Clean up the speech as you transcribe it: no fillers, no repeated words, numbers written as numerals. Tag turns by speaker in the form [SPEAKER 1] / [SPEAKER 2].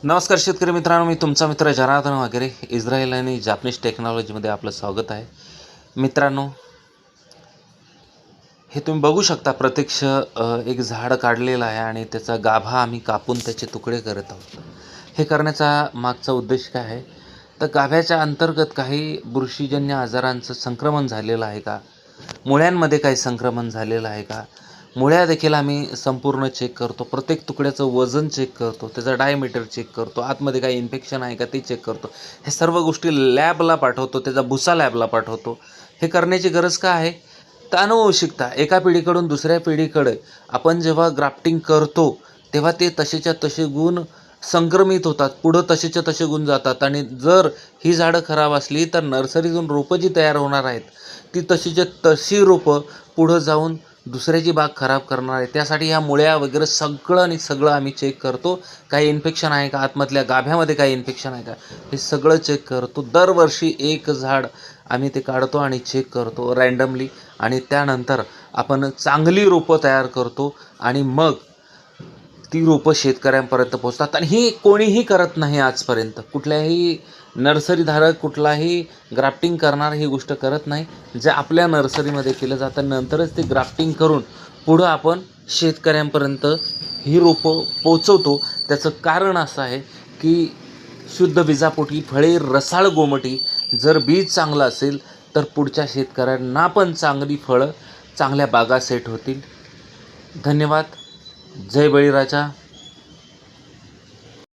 [SPEAKER 1] नमस्कार शेतकरी मित्रांनो, मी तुमचा मित्र जनार्दन वगैरे इस्रायल आणि जापनीज टेक्नॉलॉजीमध्ये आपलं स्वागत आहे. मित्रांनो, हे तुम्ही बघू शकता प्रत्यक्ष एक झाड काढलेलं आहे आणि त्याचा गाभा आम्ही कापून त्याचे तुकडे करत आहोत. हे करण्याचा मागचा उद्देश काय आहे? तर गाभ्याच्या अंतर्गत काही बुरशीजन्य आजारांचं संक्रमण झालेलं आहे का? मुळ्यांमध्ये काही संक्रमण झालेलं आहे का? मुळ्या देखील आम्ही संपूर्ण चेक करतो. प्रत्येक तुकड्याचं वजन चेक करतो, त्याचा डायमीटर चेक करतो, आतमध्ये काही इन्फेक्शन आहे का ते चेक करतो. हे सर्व गोष्टी लॅबला पाठवतो, त्याचा भुसा लॅबला पाठवतो. हे करण्याची गरज का आहे? तर आनुवंशिकता एका पिढीकडून दुसऱ्या पिढीकडे आपण जेव्हा ग्राफ्टिंग करतो तेव्हा ते तसेच्या तसे गुण संक्रमित होतात, पुढं तसेच्या तसे गुण जातात. आणि जर ही झाडं खराब असली तर नर्सरीतून रोपं जी तयार होणार आहेत ती तशीच्या तशी रोपं पुढं जाऊन दुसऱ्याची बाग खराब करणार आहे. त्यासाठी ह्या मुळ्या वगैरे सगळं आणि सगळं आम्ही चेक करतो. काही इन्फेक्शन आहे का, आतमधल्या गाभ्यामध्ये काही इन्फेक्शन आहे का, हे सगळं चेक करतो. दरवर्षी एक झाड आम्ही ते काढतो आणि चेक करतो रँडमली. आणि त्यानंतर आपण चांगली रोपं तयार करतो आणि मग ती रोपं शेतकऱ्यांपर्यंत पोहोचतात. आणि ही कोणीही करत नाही आजपर्यंत. कुठल्याही नर्सरीधारक, कुठलाही ग्राफ्टिंग करणार ही गोष्ट करत नाही. जे आपल्या नर्सरीमध्ये केलं जातं, नंतरच ते ग्राफ्टिंग करून पुढं आपण शेतकऱ्यांपर्यंत ही रोपं पोचवतो. त्याचं कारण असं आहे की शुद्ध बीजापोटी फळे रसाळ गोमटी, जर बीज चांगलं असेल तर पुढच्या शेतकऱ्यांना पण चांगली फळं, चांगल्या बागा सेट होतील. धन्यवाद. जय बळीराजा.